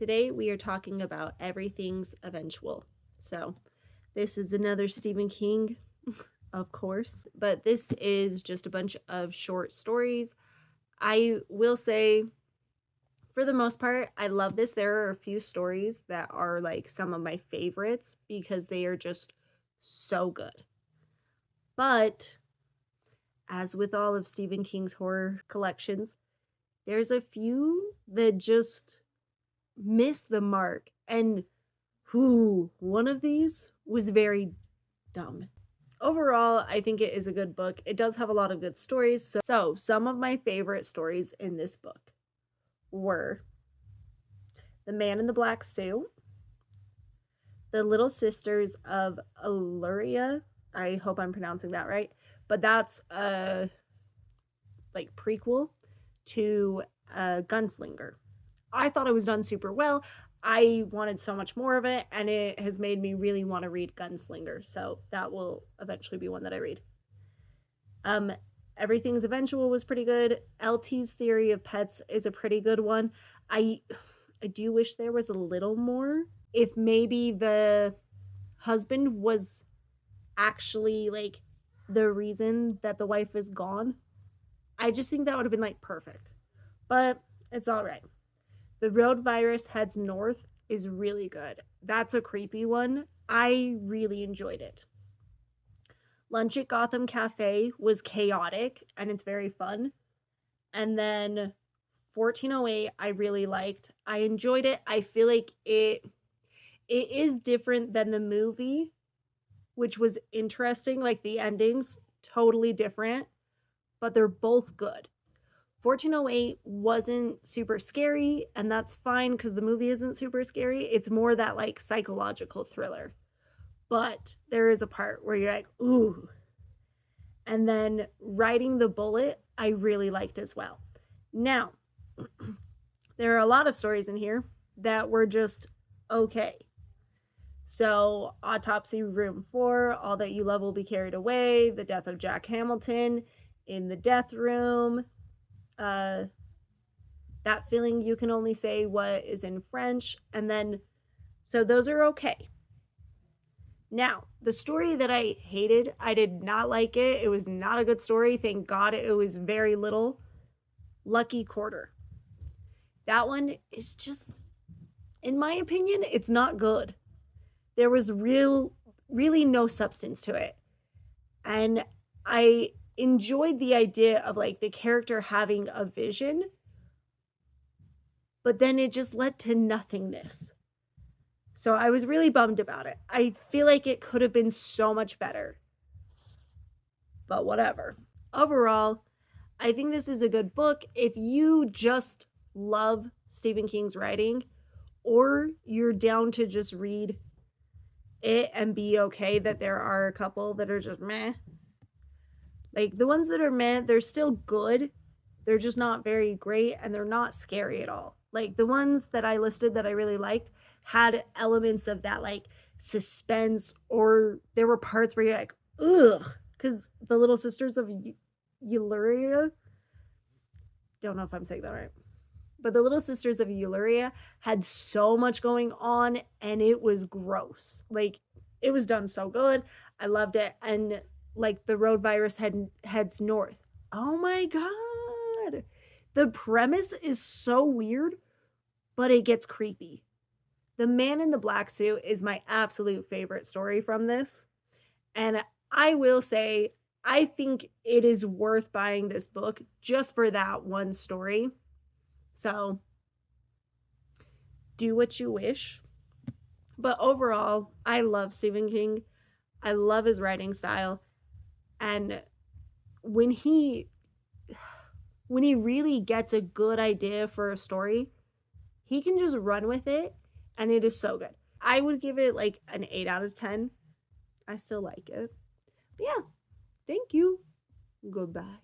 Today we are talking about Everything's Eventual. So, this is another Stephen King, of course, but this is just a bunch of short stories. I will say, for the most part, I love this. There are a few stories that are like some of my favorites because they are just so good. But, as with all of Stephen King's horror collections, there's a few that just miss the mark. And one of these was very dumb. Overall, I think it is a good book. It does have a lot of good stories. So some of my favorite stories in this book were The Man in the Black Suit, The Little Sisters of Illyria. I hope I'm pronouncing that right. But that's a like prequel to Gunslinger. I thought it was done super well. I wanted so much more of it, and it has made me really want to read Gunslinger. So that will eventually be one that I read. Um, Everything's Eventual was pretty good. LT's Theory of Pets is a pretty good one. I I do wish there was a little more. If maybe the husband was actually like the reason that the wife is gone, I just think that would have been like perfect. But it's all right. The Road Virus Heads North is really good. That's a creepy one. I really enjoyed it. Lunch at Gotham Cafe was chaotic and it's very fun. And then 1408 I really liked. I enjoyed it. I feel like it is different than the movie, which was interesting. Like the endings totally different, but they're both good. 1408 wasn't super scary, and that's fine because the movie isn't super scary. It's more that like psychological thriller. But there is a part where you're like, ooh. And then Riding the Bullet, I really liked as well. Now, there are a lot of stories in here that were just okay. So, Autopsy Room 4, All That You Love Will Be Carried Away, The Death of Jack Hamilton, In the Death Room, uh, That Feeling You Can Only Say What Is in French, and then, so those are okay. Now, the story that I hated, I did not like it. It was not a good story. Thank God it was very little. Lucky Quarter. That one is just, in my opinion, it's not good. There was really no substance to it. And I enjoyed the idea of like the character having a vision, but then it just led to nothingness. So I was really bummed about it. I feel like it could have been so much better. But whatever. Overall, I think this is a good book. If you just love Stephen King's writing, or you're down to just read it and be okay that there are a couple that are just meh. Like the ones that are meh, they're still good. They're just not very great and they're not scary at all. Like the ones that I listed that I really liked had elements of that like suspense, or there were parts where you're like, ugh, because the Little Sisters of Illyria, don't know if I'm saying that right, but the Little Sisters of Illyria had so much going on and it was gross. Like it was done so good. I loved it. And like the Road Virus heads north. Oh my god. The premise is so weird, but it gets creepy. The Man in the Black Suit is my absolute favorite story from this. And I will say, I think it is worth buying this book just for that one story. So, do what you wish. But overall, I love Stephen King. I love his writing style. And when he really gets a good idea for a story, he can just run with it and it is so good. I would give it like an 8 out of 10. I still like it. But yeah, thank you. Goodbye.